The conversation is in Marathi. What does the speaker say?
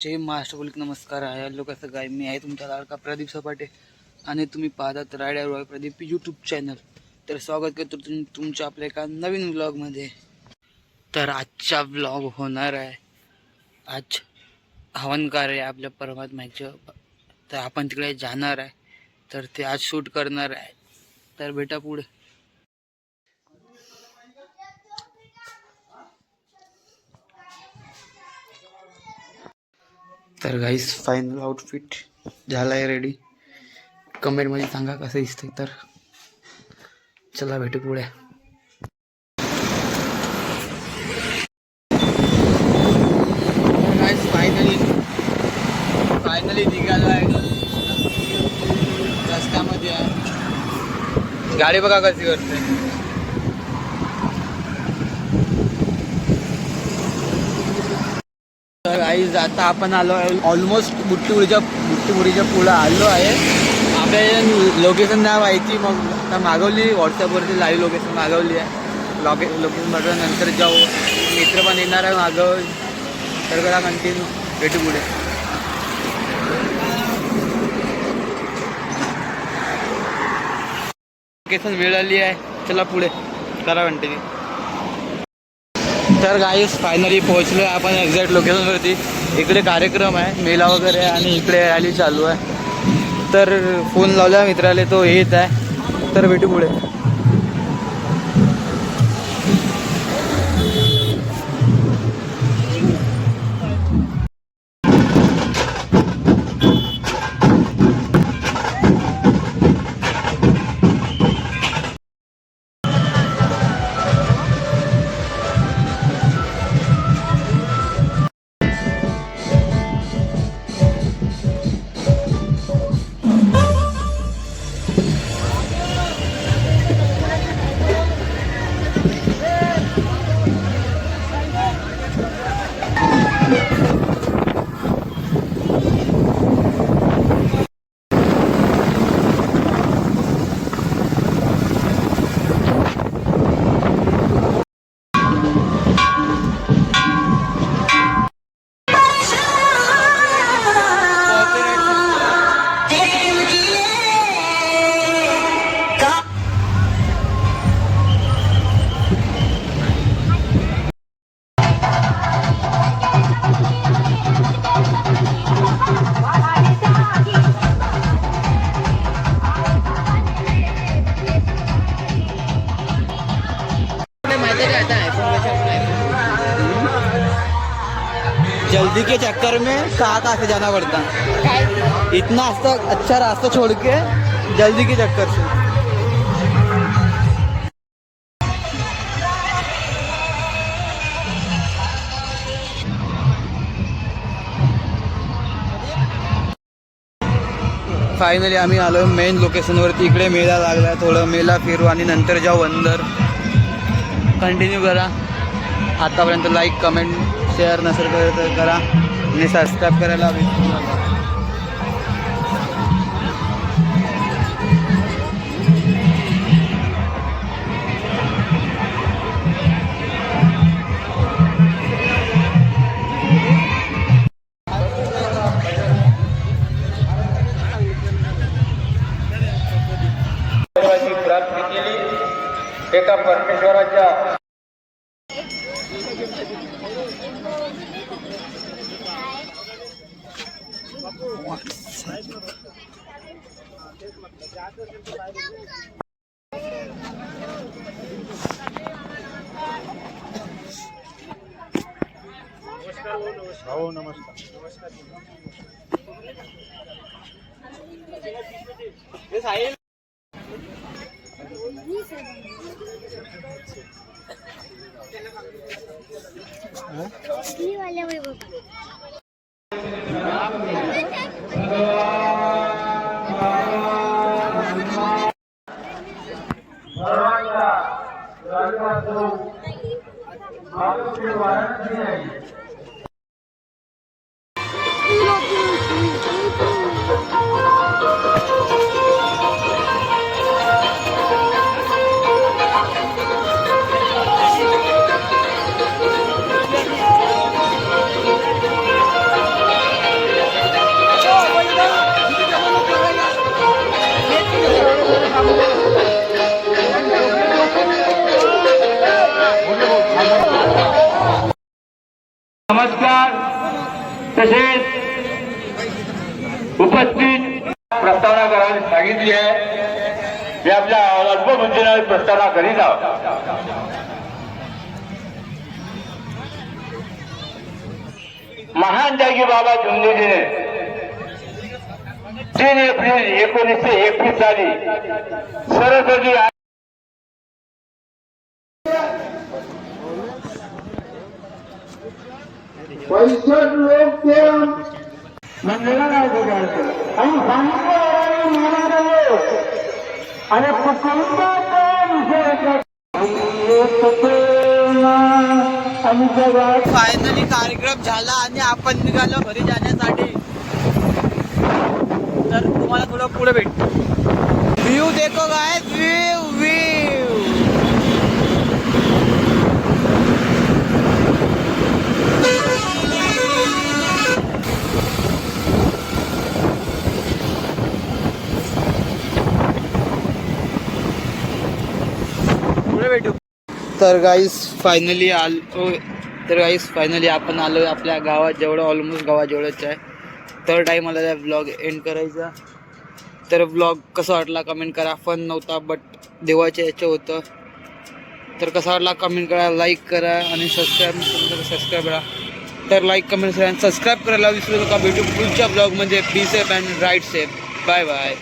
जय महाराष्ट्र बोलिक नमस्कार आहे लोकांचं गाय मी आहे तुमचा लाडका प्रदीप सपाटे आणि तुम्ही पाहतात rider Roy Pradeep YouTube channel. तर स्वागत करतो तुमच्या आपल्या एका नवीन व्लॉगमध्ये. तर आजचा व्लॉग होणार आहे, आज हवन कार्य आहे आपल्या परमात्म्याचं. तर आपण तिकडे जाणार आहे, तर ते आज शूट करणार आहे. तर भेटा पुढे. तर गाईस फायनल आउटफिट झालाय रेडी. कमेंटमध्ये सांगा कसं दिसतंय. तर चला भेटू पुढे. गाईस फायनली निघालो आहे. रस्त्यामध्ये आहे, गाडी बघा कशी करते. तर गाईज आता आपण आलो आहे ऑलमोस्ट बुट्टीपुरीच्या पुढं आलो आहे. आपल्या लोकेशन नाही माहिती, मग आता मागवली व्हॉट्सअपवरती लाईव्ह लोकेशन मागवली आहे. लोकेशन बघून नंतर जाऊ. मित्र पण येणार आहे मागव. तर करा कंटिन्यू, भेटू पुढे. लोकेशन मिळाली आहे, चला पुढे करा कंटिन्यू. तर गाईस फायनली पोहोचलो आहे आपण एक्झॅक्ट लोकेशनवरती. इकडे कार्यक्रम आहे, मेला वगैरे, आणि इकडे रॅली चालू आहे. तर फोन लावला मित्राला, तो येत आहे. तर भेटू पुढे. जल्दी के चक्कर में कहाँ से जाना पड़ता, इतना अच्छा रास्ता छोड़ के जल्दी के चक्कर से. फायनली आम्ही आलो मेन लोकेशनवरती. इकडे मेला लागला, थोडं मेला फिरू आणि नंतर जाऊ अंदर. कंटिन्यू करा. आतापर्यंत लाईक कमेंट शेअर नसेल तर करा आणि सबस्क्राईब करायला विसरू नका. प्राप्ती केली एका परमेश्वराच्या. हो नमस्कार. नमस्कार तसेच उपस्थित प्रस्तावना करायला सांगितली आहे. मी आपल्या अल्पबुद्धीने प्रस्तावना करीत आहोत. महान त्यागी बाबा झुंदेजीने 3 एप्रिल 1921 साली सरस्वती पैसठ लोक ते मंदिराला आणि आणि कुटुंबाचा फायनली कार्यक्रम झाला आणि आपण निघालो घरी जाण्यासाठी. तर तुम्हाला थोडं पुढे भेटतो. व्ह्यू देखो गाय, व्ह्यू व्ह्यू. पुढे भेटू. तर गाईस फायनली आपण आलो आपल्या गावात, जेवढं ऑलमोस्ट गावाजवळच आहे. तर टाईम आला व्लॉग एंड करायचा. तर व्लॉग कसा वाटला कमेंट करा. फन नव्हता बट देवाच्या याचं होतं. तर कसा वाटला कमेंट करा, लाईक करा आणि सबस्क्राईब करा. तर लाईक कमेंट करा आणि सबस्क्राईब करायला विसरू नका. भेटू पुढच्या ब्लॉगमध्ये. Be safe and ride safe. Bye bye.